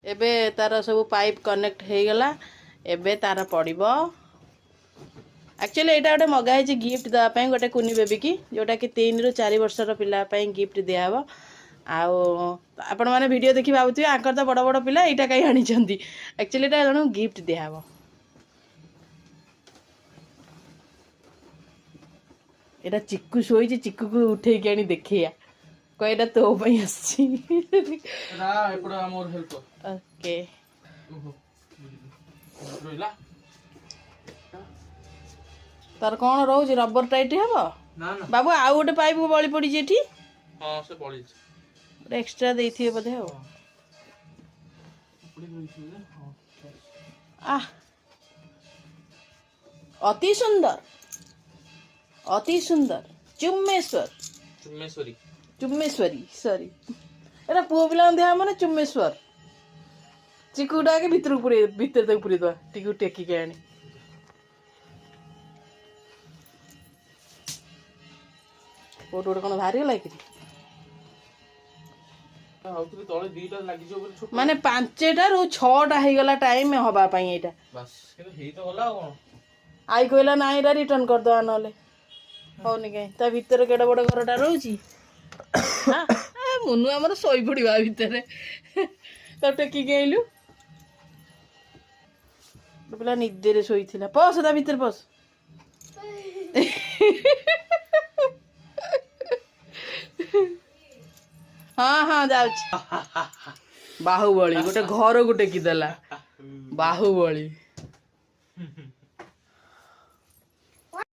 एबे तार सब पाइप कनेक्ट हो गला एबे तार पड़िबो एक्चुअली यहाँ गोटे मगाई गिफ्ट देवाई गोटे कुनी बेबी की जोटा कि 3 ରୁ 4 वर्षर पिलापाई गिफ्ट दिहब आपण मैंने वीडियो देखी भावुए आंकर तो बड़ बड़ पिला यहाँ कहीं आनी एक्चुअली यहाँ जन गिफ्ट दिहब यहाँ चिक्कू शोई चिक्कू को उठे के आनी देखिया कईटा तो ओके तार कौन रोज रबर टाइट हम बाबू आउ गोटे पाइप बड़ी पड़ी एक्सट्रा देथिए बोधे अति सुंदर चुम्मेश्वरी सॉरी एरा पुओ पिला देहा माने चुम्मेश्वर चिकुटा के भीतर तक पुरी दवा टिकु टेकी के आनी कोट कोट कोन भारी गला कि माने 5टा रु 6टा हे गला टाइम हबा पई एटा बस हे तो होला कोन आई कहला नाही रा रिटर्न कर दवा नले होनी के ता भीतर केडा बड़ घरटा रहउची हां मुनु हमर सोई पड़ीबा भीतर तो टेकी गेलु पिला निदे रे सोई थिला पस ता भीतर पस हाँ हाँ जाउछ बाहुबली गोटे घर गोटे की देला बाहुबली